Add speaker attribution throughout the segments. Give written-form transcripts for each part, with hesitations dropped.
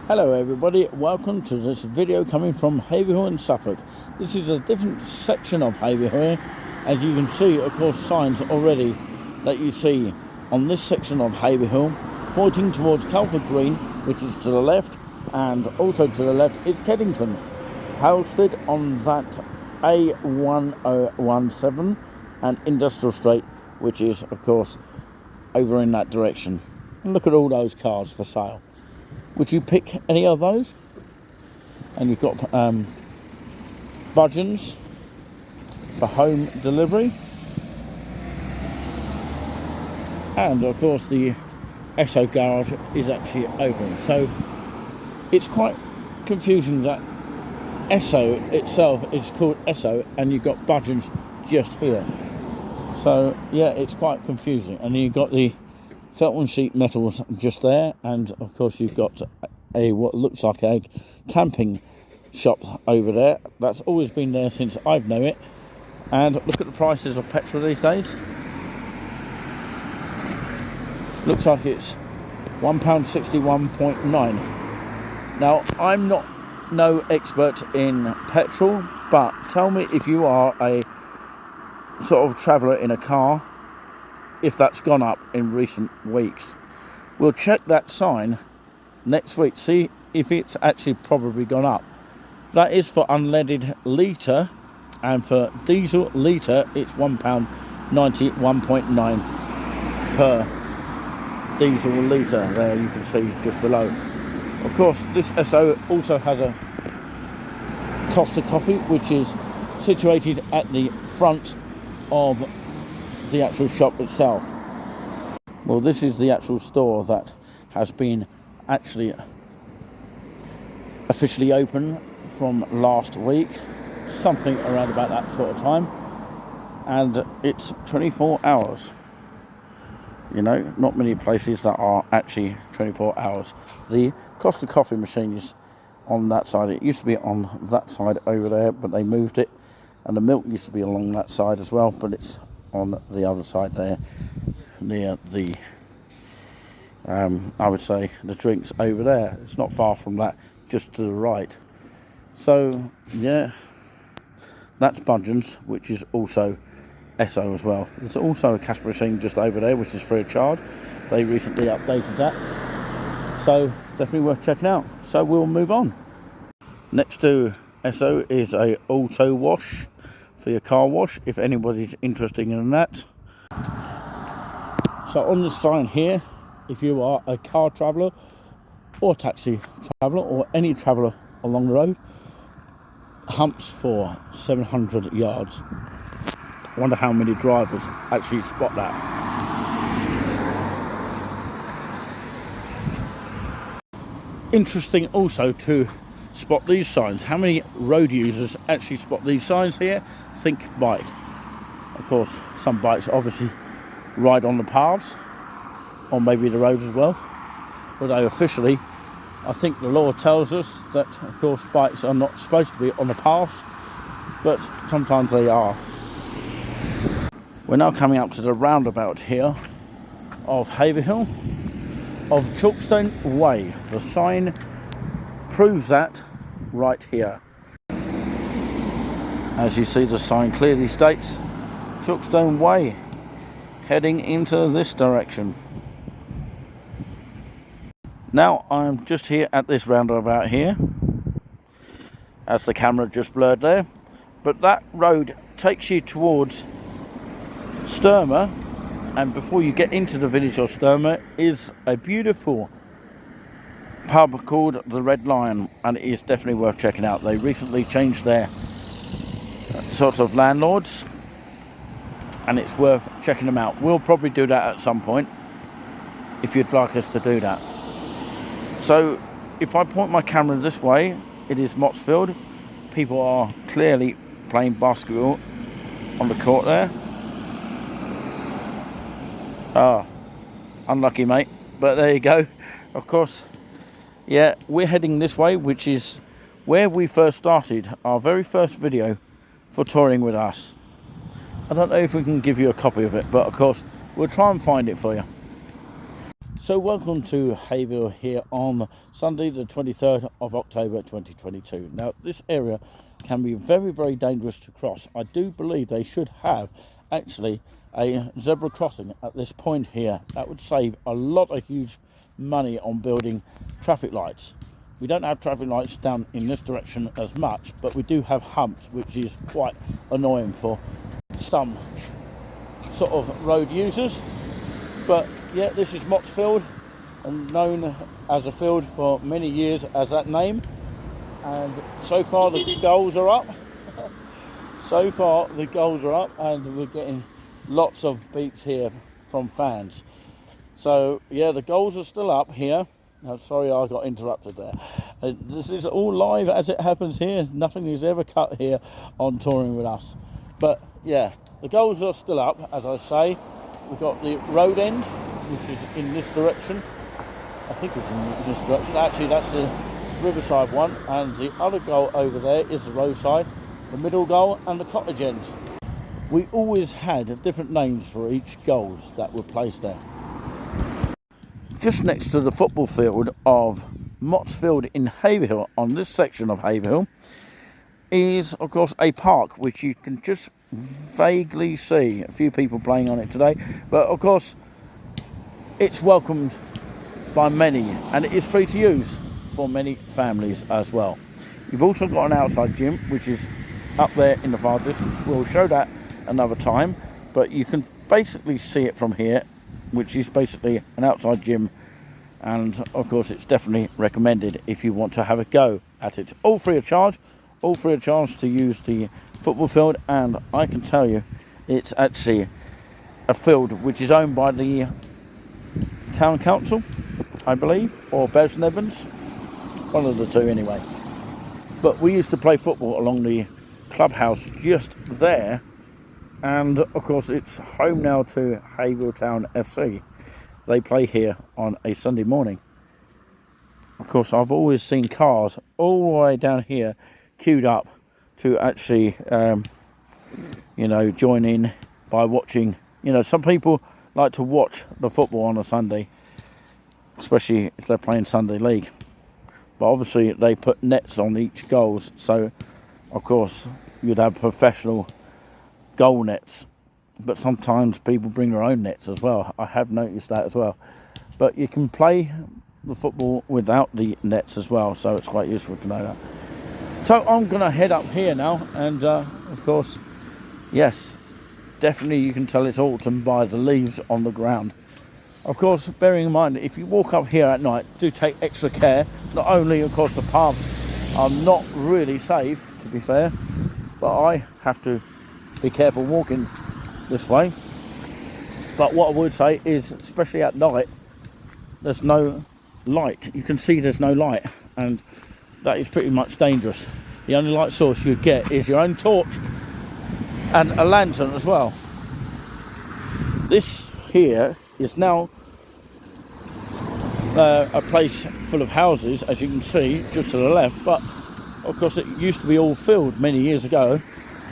Speaker 1: Hello everybody, welcome to this video coming from Haverhill in Suffolk. This is a different section of Haverhill. As you can see, of course, signs already that you see on this section of Haverhill pointing towards Calvert Green, which is to the left, and also to the left is Keddington. Halstead on that A1017 and Industrial Street, which is of course over in that direction. And look at all those cars for sale. Would you pick any of those? And you've got Budgeons for home delivery, and of course the Esso garage is actually open, so it's quite confusing that Esso itself is called Esso and you've got Budgeons just here. So yeah, it's quite confusing. And you've got the Felton sheet metals just there, and of course you've got a what looks like a camping shop over there. That's always been there since I've known it. And look at the prices of petrol these days. Looks like it's £1.61.9. Now I'm no expert in petrol, but tell me if you are a sort of traveller in a car, if that's gone up in recent weeks. We'll check that sign next week, see if it's actually probably gone up. That is for unleaded litre, and for diesel litre it's £1.91.9 per diesel litre. There you can see just below. Of course this SO also has a Costa coffee, which is situated at the front of the actual shop itself. Well, this is the actual store that has been actually officially open from last week, something around about that sort of time, and it's 24 hours. You know, not many places that are actually 24 hours. The Costa coffee machine is on that side. It used to be on that side over there, but they moved it, and the milk used to be along that side as well, but it's on the other side there, near the I would say the drinks over there. It's not far from that, just to the right. So yeah, that's Budgeons, which is also Esso as well. There's also a cash machine just over there, which is free of charge. They recently updated that, so definitely worth checking out. So we'll move on. Next to Esso is a auto wash for your car wash, if anybody's interested in that. So on the sign here, if you are a car traveller or taxi traveller or any traveller along the road, humps for 700 yards. I wonder how many drivers actually spot that. Interesting also to spot these signs. How many road users actually spot these signs here? Think bike. Of course, some bikes obviously ride on the paths, or maybe the road as well. Although officially, I think the law tells us that, of course, bikes are not supposed to be on the paths, but sometimes they are. We're now coming up to the roundabout here of Haverhill, of Chalkstone Way. The sign proves that right here. As you see, the sign clearly states Chalkstone Way, heading into this direction. Now I'm just here at this roundabout here, as the camera just blurred there, but that road takes you towards Sturmer, and before you get into the village of Sturmer is a beautiful pub called the Red Lion, and it is definitely worth checking out. They recently changed their sorts of landlords, and it's worth checking them out. We'll probably do that at some point if you'd like us to do that. So if I point my camera this way, it is Mottsfield. People are clearly playing basketball on the court there. Ah, unlucky mate, but there you go. Of course, yeah, we're heading this way, which is where we first started our very first video for touring with us. I don't know if we can give you a copy of it, but of course we'll try and find it for you. So welcome to Haverhill here on Sunday the 23rd of October 2022. Now this area can be very, very dangerous to cross. I do believe they should have actually a zebra crossing at this point here. That would save a lot of huge money on building traffic lights. We don't have traffic lights down in this direction as much, but we do have humps, which is quite annoying for some sort of road users. But yeah, this is Mott's Field, and known as a field for many years as that name. And so far the goals are up. So far the goals are up, and we're getting lots of beeps here from fans. So yeah, the goals are still up here. Oh, sorry, I got interrupted there. This is all live as it happens here. Nothing is ever cut here on Touring With Us. But yeah, the goals are still up, as I say. We've got the road end, which is in this direction. I think it's in this direction. Actually, that's the riverside one. And the other goal over there is the roadside, the middle goal, and the cottage end. We always had different names for each goals that were placed there. Just next to the football field of Mott's Field in Haverhill, on this section of Haverhill, is of course a park which you can just vaguely see a few people playing on it today, but of course it's welcomed by many and it is free to use for many families as well. You've also got an outside gym which is up there in the far distance. We'll show that another time, but you can basically see it from here, which is basically an outside gym, and of course it's definitely recommended if you want to have a go at it. All free of charge to use the football field, and I can tell you it's actually a field which is owned by the town council, I believe, or Beres and Evans, one of the two anyway. But we used to play football along the clubhouse just there, and of course it's home now to Haverhill Town FC. They play here on a Sunday morning. Of course I've always seen cars all the way down here queued up to actually join in by watching. Some people like to watch the football on a Sunday, especially if they're playing Sunday League, but obviously they put nets on each goals, so of course you'd have professional goal nets, but sometimes people bring their own nets as well. I have noticed that as well, but you can play the football without the nets as well, so it's quite useful to know that. So I'm going to head up here now, and of course, yes, definitely you can tell it's autumn by the leaves on the ground. Of course, bearing in mind, if you walk up here at night, do take extra care. Not only, of course, the paths are not really safe, to be fair, but I have to be careful walking this way. But what I would say is, especially at night, there's no light. You can see there's no light, and that is pretty much dangerous. The only light source you get is your own torch and a lantern as well. This here is now a place full of houses, as you can see just to the left, but of course it used to be all filled many years ago.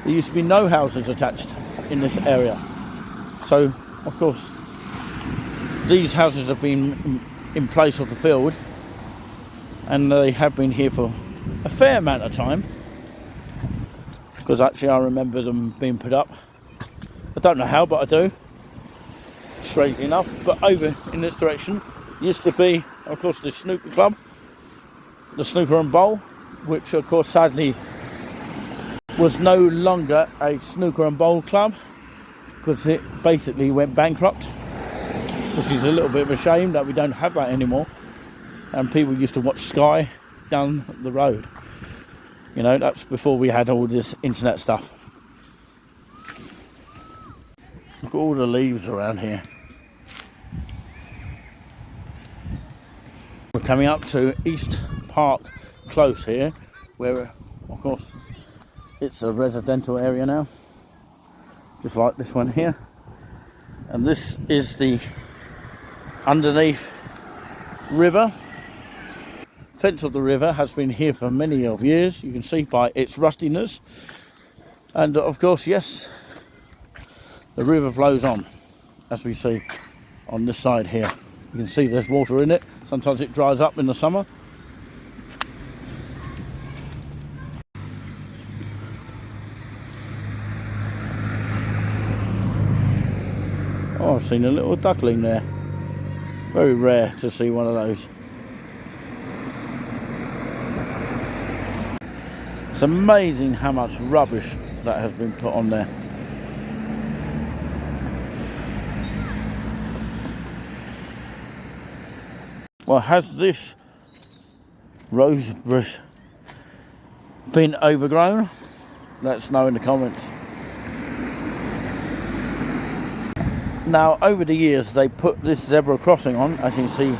Speaker 1: There used to be no houses attached in this area, so of course these houses have been in place of the field, and they have been here for a fair amount of time, because actually I remember them being put up. I don't know how, but I do, strangely enough. But over in this direction used to be, of course, the snooker club, the snooker and bowl, which of course sadly was no longer a snooker and bowl club because it basically went bankrupt, which is a little bit of a shame that we don't have that anymore. And people used to watch Sky down the road. That's before we had all this internet stuff. Look at all the leaves around here. We're coming up to East Park Close here, where of course it's a residential area now, just like this one here. And this is the underneath river. Fence of the river has been here for many of years. You can see by its rustiness, and of course, yes, the river flows on, as we see on this side here. You can see there's water in it. Sometimes it dries up in the summer. Oh, I've seen a little duckling there. Very rare to see one of those. It's amazing how much rubbish that has been put on there. Well, has this rose bush been overgrown? Let us know in the comments. Now, over the years, they put this zebra crossing on. As you can see,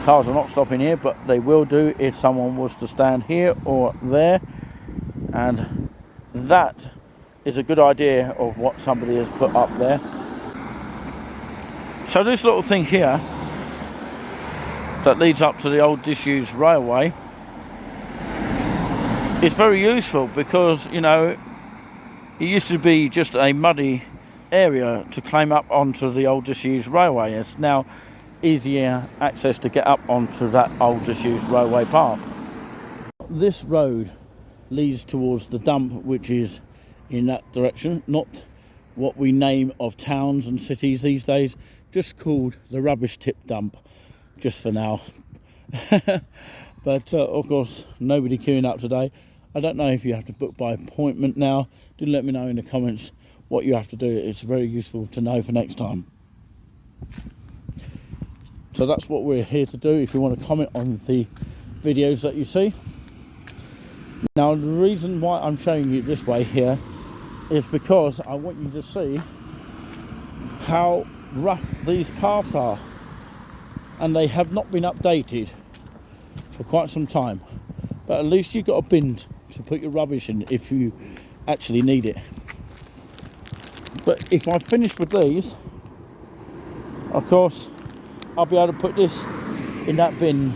Speaker 1: cars are not stopping here, but they will do if someone was to stand here or there. And that is a good idea of what somebody has put up there. So this little thing here that leads up to the old disused railway is very useful because, you know, it used to be just a muddy area to climb up onto the old disused railway. It's now easier access to get up onto that old disused railway path. This road leads towards the dump, which is in that direction, not what we name of towns and cities these days, just called the rubbish tip dump, just for now. But of course, nobody queuing up today. I don't know if you have to book by appointment now. Do let me know in the comments what you have to do. It's very useful to know for next time. So that's what we're here to do. If you want to comment on the videos that you see. Now, the reason why I'm showing you this way here is because I want you to see how rough these paths are, and they have not been updated for quite some time, but at least you've got a bin to put your rubbish in if you actually need it. But if I finish with these, of course I'll be able to put this in that bin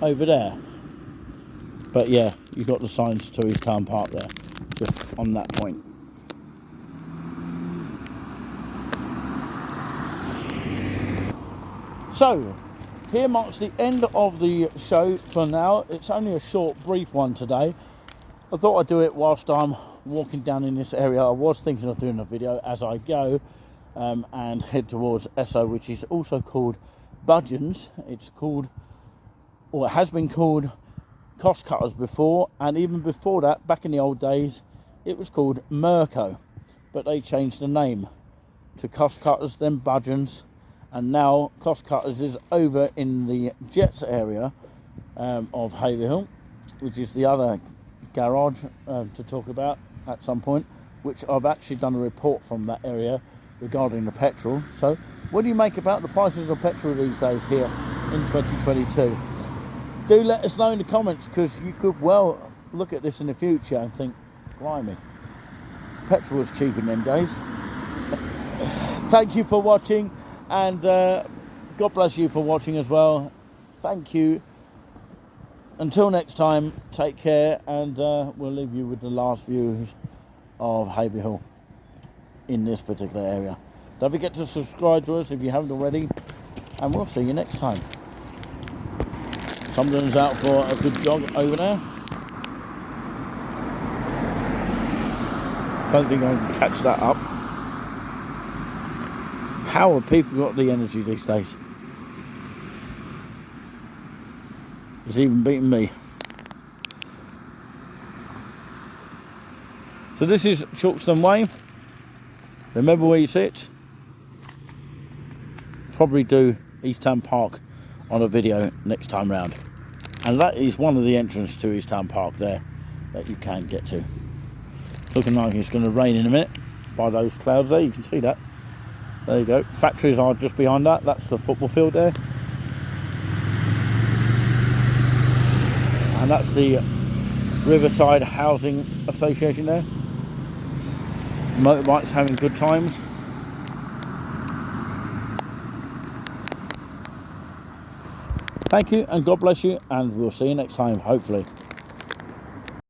Speaker 1: over there. But yeah, you've got the signs to East Town Park there, just on that point. So, here marks the end of the show for now. It's only a short, brief one today. I thought I'd do it whilst I'm walking down in this area. I was thinking of doing a video as I go and head towards Esso, which is also called Budgeons. It's called, or it has been called, Cost Cutters before, and even before that, back in the old days, it was called Mirco, but they changed the name to Cost Cutters, then Budgeons, and now Cost Cutters is over in the Jets area of Haverhill, which is the other garage to talk about at some point, which I've actually done a report from that area regarding the petrol. So what do you make about the prices of petrol these days here in 2022? Do let us know in the comments, because you could well look at this in the future and think, blimey, petrol was cheap in them days. Thank you for watching, and God bless you for watching as well. Thank you. Until next time, take care, and we'll leave you with the last views of Haverhill in this particular area. Don't forget to subscribe to us if you haven't already, and we'll see you next time. Someone's out for a good jog over there. Don't think I can catch that up. How have people got the energy these days? It's even beating me. So this is Chalkston Way. Remember where you sit. Probably do East Town Park on a video next time round, and that is one of the entrances to East Town Park there that you can get to. Looking like it's going to rain in a minute by those clouds there. You can see that. There you go. Factories are just behind that. That's the football field there, and that's the Riverside Housing Association there. Motorbikes having good times. Thank you, and God bless you, and we'll see you next time, hopefully.